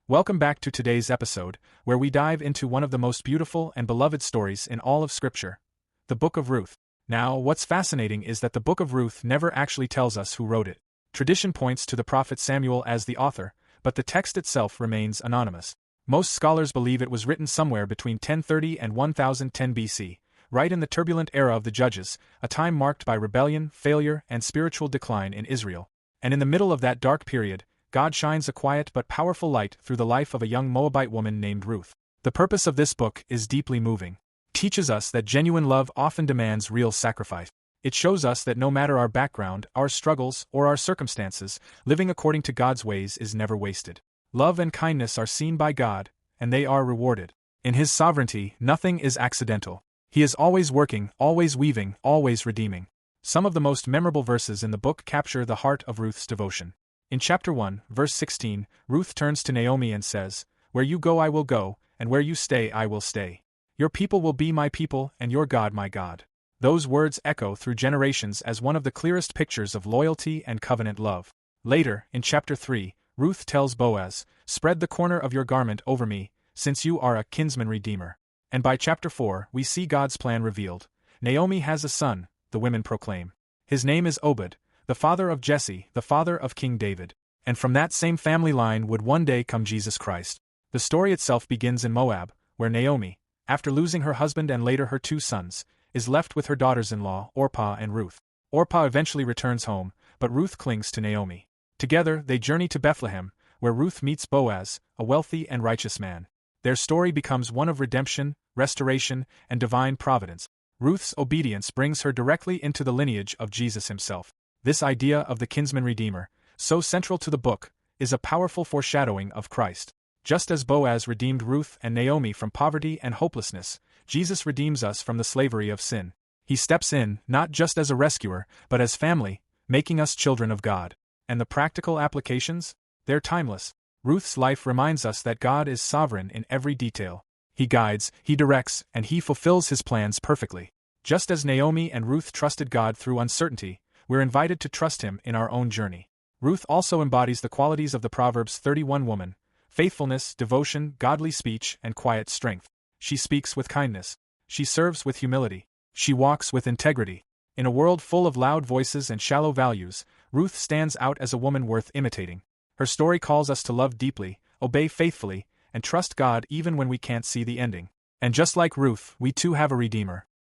Welcome back to today's episode, where we dive into one of the most beautiful and beloved stories in all of Scripture, the Book of Ruth. Now, what's fascinating is that the Book of Ruth never actually tells us who wrote it. Tradition points to the prophet Samuel as the author, but the text itself remains anonymous. Most scholars believe it was written somewhere between 1030 and 1010 BC, right in the turbulent era of the Judges, a time marked by rebellion, failure, and spiritual decline in Israel. And in the middle of that dark period, God shines a quiet but powerful light through the life of a young Moabite woman named Ruth. The purpose of this book is deeply moving. It teaches us that genuine love often demands real sacrifice. It shows us that no matter our background, our struggles, or our circumstances, living according to God's ways is never wasted. Love and kindness are seen by God, and they are rewarded. In His sovereignty, nothing is accidental. He is always working, always weaving, always redeeming. Some of the most memorable verses in the book capture the heart of Ruth's devotion. In chapter 1, verse 16, Ruth turns to Naomi and says, "Where you go I will go, and where you stay I will stay. Your people will be my people, and your God my God." Those words echo through generations as one of the clearest pictures of loyalty and covenant love. Later, in chapter 3, Ruth tells Boaz, "Spread the corner of your garment over me, since you are a kinsman redeemer." And by chapter 4, we see God's plan revealed. Naomi has a son, the women proclaim. His name is Obed, the father of Jesse, the father of King David. And from that same family line would one day come Jesus Christ. The story itself begins in Moab, where Naomi, after losing her husband and later her 2 sons, is left with her daughters-in-law, Orpah and Ruth. Orpah eventually returns home, but Ruth clings to Naomi. Together, they journey to Bethlehem, where Ruth meets Boaz, a wealthy and righteous man. Their story becomes one of redemption, restoration, and divine providence. Ruth's obedience brings her directly into the lineage of Jesus himself. This idea of the kinsman redeemer, so central to the book, is a powerful foreshadowing of Christ. Just as Boaz redeemed Ruth and Naomi from poverty and hopelessness, Jesus redeems us from the slavery of sin. He steps in, not just as a rescuer, but as family, making us children of God. And the practical applications? They're timeless. Ruth's life reminds us that God is sovereign in every detail. He guides, He directs, and He fulfills His plans perfectly. Just as Naomi and Ruth trusted God through uncertainty, we're invited to trust Him in our own journey. Ruth also embodies the qualities of the Proverbs 31 woman: faithfulness, devotion, godly speech, and quiet strength. She speaks with kindness. She serves with humility. She walks with integrity. In a world full of loud voices and shallow values, Ruth stands out as a woman worth imitating. Her story calls us to love deeply, obey faithfully, and trust God even when we can't see the ending. And just like Ruth, we too have a Redeemer.